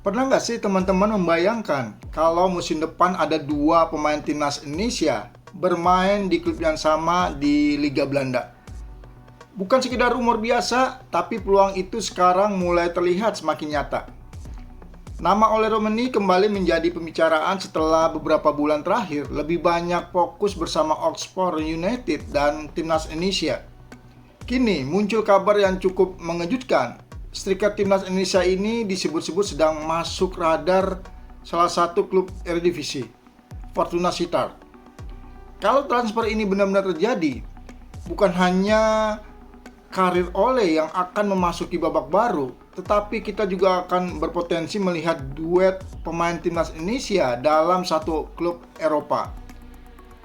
Pernah nggak sih teman-teman membayangkan kalau musim depan ada dua pemain timnas Indonesia bermain di klub yang sama di Liga Belanda? Bukan sekedar rumor biasa, tapi peluang itu sekarang mulai terlihat semakin nyata. Nama Ole Romeni kembali menjadi pembicaraan setelah beberapa bulan terakhir lebih banyak fokus bersama Oxford United dan timnas Indonesia. Kini muncul kabar yang cukup mengejutkan. Striker timnas Indonesia ini disebut-sebut sedang masuk radar salah satu klub Eredivisie, Fortuna Sittard. Kalau transfer ini benar-benar terjadi, bukan hanya karir Ole yang akan memasuki babak baru, tetapi kita juga akan berpotensi melihat duet pemain timnas Indonesia dalam satu klub Eropa.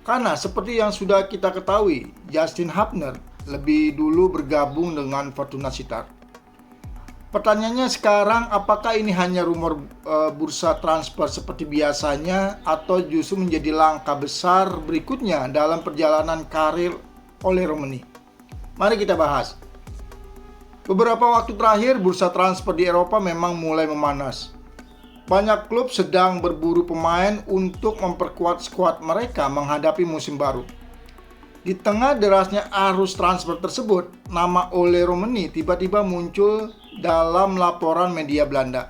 Karena seperti yang sudah kita ketahui, Justin Hubner lebih dulu bergabung dengan Fortuna Sittard. Pertanyaannya sekarang, apakah ini hanya rumor bursa transfer seperti biasanya atau justru menjadi langkah besar berikutnya dalam perjalanan karir Ole Romeni? Mari kita bahas. Beberapa waktu terakhir bursa transfer di Eropa memang mulai memanas. Banyak klub sedang berburu pemain untuk memperkuat skuad mereka menghadapi musim baru. Di tengah derasnya arus transfer tersebut, nama Ole Romeni tiba-tiba muncul dalam laporan media Belanda.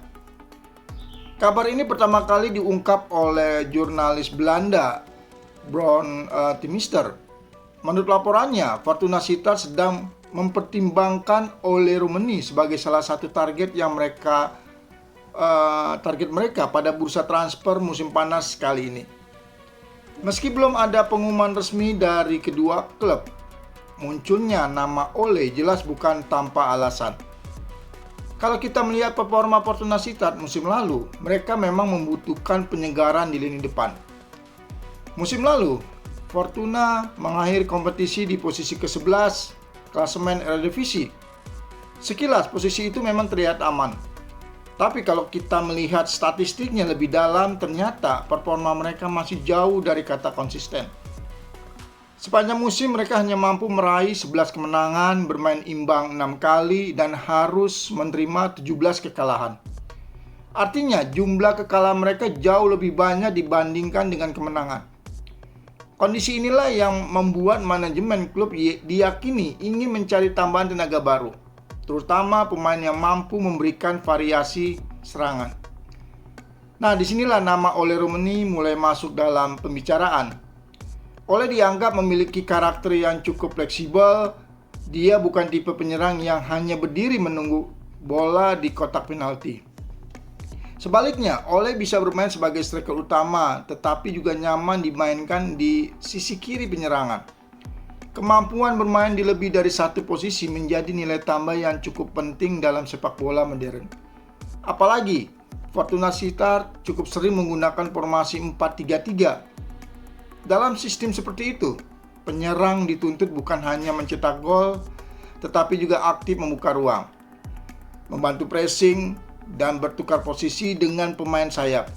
Kabar ini pertama kali diungkap oleh jurnalis Belanda, Bron Timister. Menurut laporannya, Fortuna Sittard sedang mempertimbangkan Ole Romeni sebagai salah satu target yang mereka pada bursa transfer musim panas kali ini. Meski belum ada pengumuman resmi dari kedua klub, munculnya nama Ole jelas bukan tanpa alasan. Kalau kita melihat performa Fortuna Sittard musim lalu, mereka memang membutuhkan penyegaran di lini depan. Musim lalu, Fortuna mengakhiri kompetisi di posisi ke-11 klasemen Eredivisie. Sekilas posisi itu memang terlihat aman. Tapi kalau kita melihat statistiknya lebih dalam, ternyata performa mereka masih jauh dari kata konsisten. Sepanjang musim mereka hanya mampu meraih 11 kemenangan, bermain imbang 6 kali, dan harus menerima 17 kekalahan. Artinya jumlah kekalahan mereka jauh lebih banyak dibandingkan dengan kemenangan. Kondisi inilah yang membuat manajemen klub diyakini ingin mencari tambahan tenaga baru, terutama pemain yang mampu memberikan variasi serangan. Nah, disinilah nama Ole Romeni mulai masuk dalam pembicaraan. Ole dianggap memiliki karakter yang cukup fleksibel. Dia bukan tipe penyerang yang hanya berdiri menunggu bola di kotak penalti. Sebaliknya, Ole bisa bermain sebagai striker utama, tetapi juga nyaman dimainkan di sisi kiri penyerangan. Kemampuan bermain di lebih dari satu posisi menjadi nilai tambah yang cukup penting dalam sepak bola modern. Apalagi, Fortuna Sittard cukup sering menggunakan formasi 4-3-3. Dalam sistem seperti itu, penyerang dituntut bukan hanya mencetak gol, tetapi juga aktif membuka ruang, membantu pressing, dan bertukar posisi dengan pemain sayap.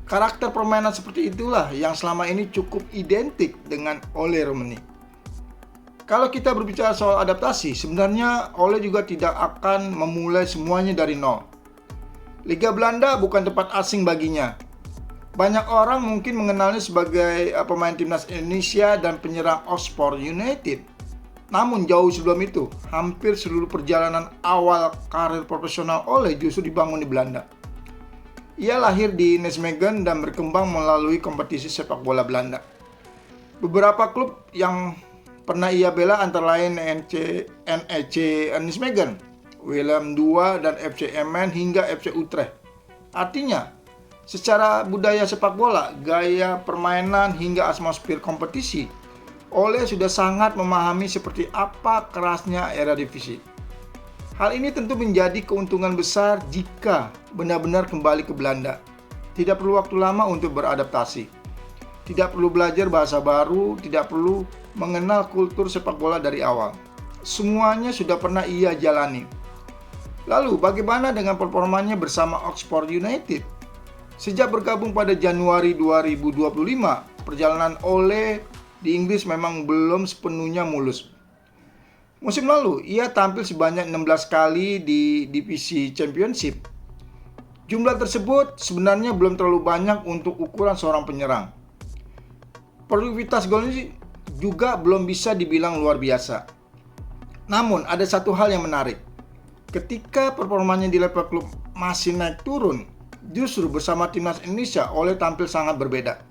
Karakter permainan seperti itulah yang selama ini cukup identik dengan Ole Romeni. Kalau kita berbicara soal adaptasi, sebenarnya Ole juga tidak akan memulai semuanya dari nol. Liga Belanda bukan tempat asing baginya. Banyak orang mungkin mengenalnya sebagai pemain timnas Indonesia dan penyerang Oxford United. Namun jauh sebelum itu, hampir seluruh perjalanan awal karir profesional Ole justru dibangun di Belanda. Ia lahir di Nijmegen dan berkembang melalui kompetisi sepak bola Belanda. Beberapa klub yang pernah ia bela antara lain NEC Nijmegen, Willem II, dan FC Emmen hingga FC Utrecht. Artinya, secara budaya sepak bola, gaya permainan hingga atmosfer kompetisi, Ole sudah sangat memahami seperti apa kerasnya Eredivisie. Hal ini tentu menjadi keuntungan besar jika benar-benar kembali ke Belanda. Tidak perlu waktu lama untuk beradaptasi. Tidak perlu belajar bahasa baru, tidak perlu mengenal kultur sepak bola dari awal. Semuanya sudah pernah ia jalani. Lalu bagaimana dengan performanya bersama Oxford United? Sejak bergabung pada Januari 2025, perjalanan Ole di Inggris memang belum sepenuhnya mulus. Musim lalu, ia tampil sebanyak 16 kali di divisi Championship. Jumlah tersebut sebenarnya belum terlalu banyak untuk ukuran seorang penyerang. Produktivitas golnya juga belum bisa dibilang luar biasa. Namun ada satu hal yang menarik. Ketika performanya di level klub masih naik turun, justru bersama timnas Indonesia Ole tampil sangat berbeda.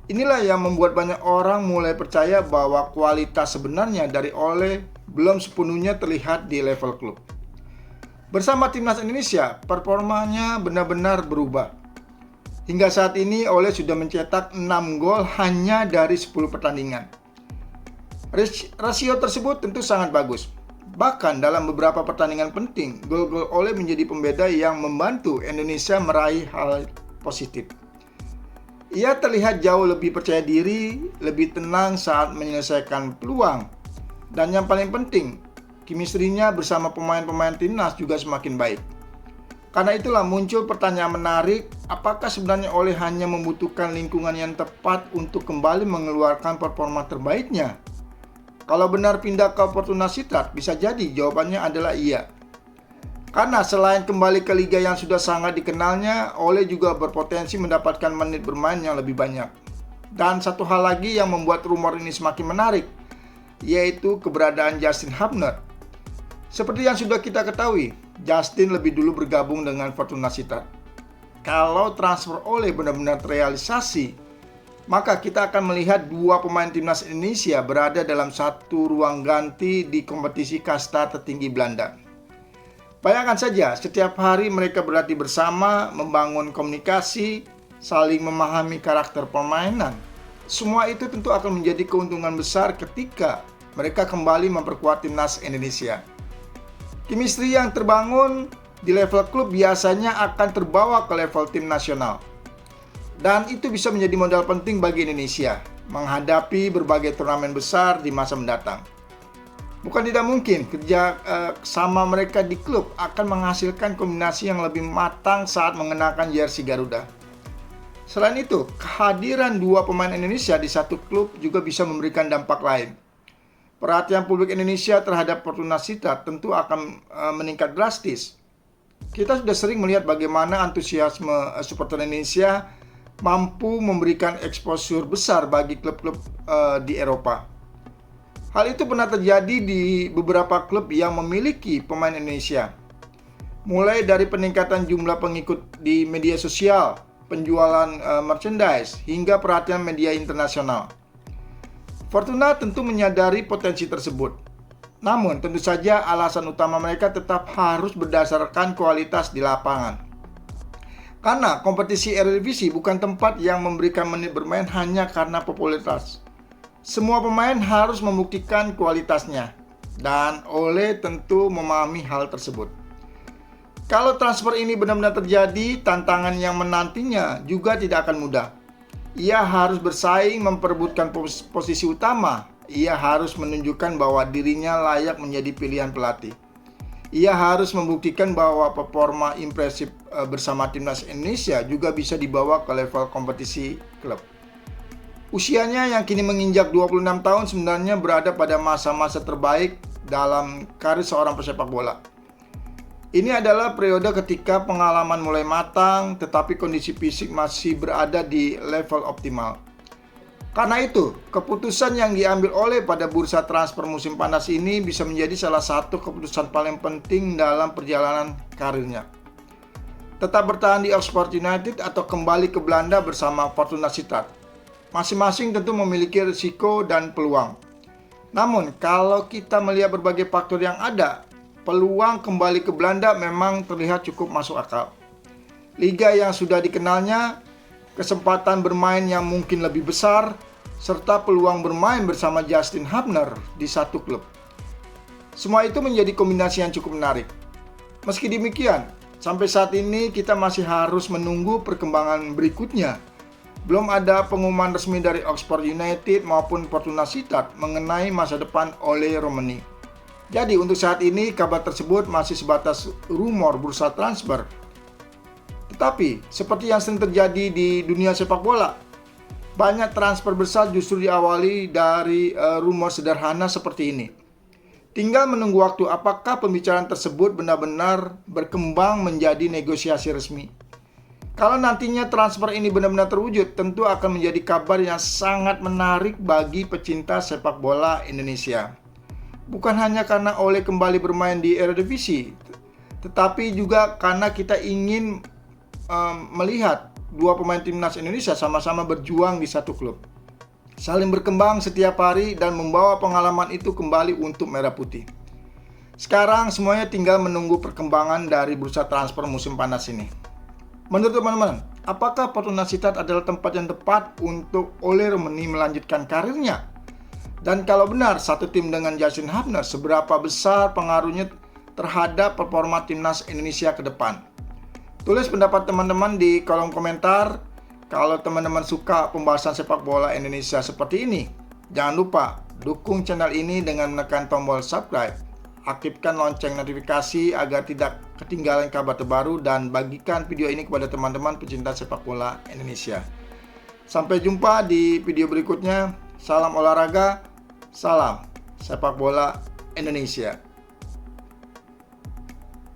Inilah yang membuat banyak orang mulai percaya bahwa kualitas sebenarnya dari Ole belum sepenuhnya terlihat di level klub. Bersama timnas Indonesia, performanya benar-benar berubah. Hingga saat ini Ole sudah mencetak 6 gol hanya dari 10 pertandingan. Rasio tersebut tentu sangat bagus. Bahkan dalam beberapa pertandingan penting, gol-gol Ole menjadi pembeda yang membantu Indonesia meraih hal positif. Ia terlihat jauh lebih percaya diri, lebih tenang saat menyelesaikan peluang. Dan yang paling penting, chemistry-nya bersama pemain-pemain timnas juga semakin baik. Karena itulah muncul pertanyaan menarik, apakah sebenarnya Ole hanya membutuhkan lingkungan yang tepat untuk kembali mengeluarkan performa terbaiknya? Kalau benar pindah ke Fortuna Sittard, bisa jadi jawabannya adalah iya. Karena selain kembali ke liga yang sudah sangat dikenalnya, Ole juga berpotensi mendapatkan menit bermain yang lebih banyak. Dan satu hal lagi yang membuat rumor ini semakin menarik, yaitu keberadaan Justin Hubner. Seperti yang sudah kita ketahui, Justin lebih dulu bergabung dengan Fortuna Sittard. Kalau transfer Ole benar-benar terrealisasi, maka kita akan melihat dua pemain timnas Indonesia berada dalam satu ruang ganti di kompetisi kasta tertinggi Belanda. Bayangkan saja, setiap hari mereka berlatih bersama, membangun komunikasi, saling memahami karakter permainan. Semua itu tentu akan menjadi keuntungan besar ketika mereka kembali memperkuat timnas Indonesia. Chemistry yang terbangun di level klub biasanya akan terbawa ke level tim nasional. Dan itu bisa menjadi modal penting bagi Indonesia menghadapi berbagai turnamen besar di masa mendatang. Bukan tidak mungkin kerja sama mereka di klub akan menghasilkan kombinasi yang lebih matang saat mengenakan jersey Garuda. Selain itu, kehadiran dua pemain Indonesia di satu klub juga bisa memberikan dampak lain. Perhatian publik Indonesia terhadap Fortuna Sittard tentu akan meningkat drastis. Kita sudah sering melihat bagaimana antusiasme supporter Indonesia mampu memberikan exposure besar bagi klub-klub di Eropa. Hal itu pernah terjadi di beberapa klub yang memiliki pemain Indonesia. Mulai dari peningkatan jumlah pengikut di media sosial, penjualan merchandise, hingga perhatian media internasional. Fortuna tentu menyadari potensi tersebut. Namun, tentu saja alasan utama mereka tetap harus berdasarkan kualitas di lapangan. Karena kompetisi Eredivisie bukan tempat yang memberikan menit bermain hanya karena popularitas. Semua pemain harus membuktikan kualitasnya, dan Ole tentu memahami hal tersebut. Kalau transfer ini benar-benar terjadi, tantangan yang menantinya juga tidak akan mudah. Ia harus bersaing memperebutkan posisi utama. Ia harus menunjukkan bahwa dirinya layak menjadi pilihan pelatih. Ia harus membuktikan bahwa performa impresif bersama timnas Indonesia juga bisa dibawa ke level kompetisi klub. Usianya yang kini menginjak 26 tahun sebenarnya berada pada masa-masa terbaik dalam karir seorang pesepak bola. Ini adalah periode ketika pengalaman mulai matang, tetapi kondisi fisik masih berada di level optimal. Karena itu, keputusan yang diambil Ole pada bursa transfer musim panas ini bisa menjadi salah satu keputusan paling penting dalam perjalanan karirnya. Tetap bertahan di Oxford United atau kembali ke Belanda bersama Fortuna Sittard. Masing-masing tentu memiliki risiko dan peluang. Namun, kalau kita melihat berbagai faktor yang ada, peluang kembali ke Belanda memang terlihat cukup masuk akal. Liga yang sudah dikenalnya, kesempatan bermain yang mungkin lebih besar, serta peluang bermain bersama Justin Hubner di satu klub. Semua itu menjadi kombinasi yang cukup menarik. Meski demikian, sampai saat ini kita masih harus menunggu perkembangan berikutnya. Belum ada pengumuman resmi dari Oxford United maupun Fortuna Sittard mengenai masa depan Ole Romani. Jadi untuk saat ini kabar tersebut masih sebatas rumor bursa transfer. Tetapi seperti yang sering terjadi di dunia sepak bola, banyak transfer besar justru diawali dari rumor sederhana seperti ini. Tinggal menunggu waktu apakah pembicaraan tersebut benar-benar berkembang menjadi negosiasi resmi. Kalau nantinya transfer ini benar-benar terwujud, tentu akan menjadi kabar yang sangat menarik bagi pecinta sepak bola Indonesia. Bukan hanya karena Ole kembali bermain di Eredivisie, tetapi juga karena kita ingin melihat dua pemain timnas Indonesia sama-sama berjuang di satu klub, saling berkembang setiap hari dan membawa pengalaman itu kembali untuk Merah Putih. Sekarang semuanya tinggal menunggu perkembangan dari bursa transfer musim panas ini. Menurut teman-teman, apakah Fortuna Sittard adalah tempat yang tepat untuk Ole Romani melanjutkan karirnya? Dan kalau benar satu tim dengan Justin Hubner, seberapa besar pengaruhnya terhadap performa timnas Indonesia ke depan? Tulis pendapat teman-teman di kolom komentar. Kalau teman-teman suka pembahasan sepak bola Indonesia seperti ini, jangan lupa dukung channel ini dengan menekan tombol subscribe. Aktifkan lonceng notifikasi agar tidak ketinggalan kabar terbaru dan bagikan video ini kepada teman-teman pecinta sepak bola Indonesia. Sampai jumpa di video berikutnya. Salam olahraga, salam sepak bola Indonesia.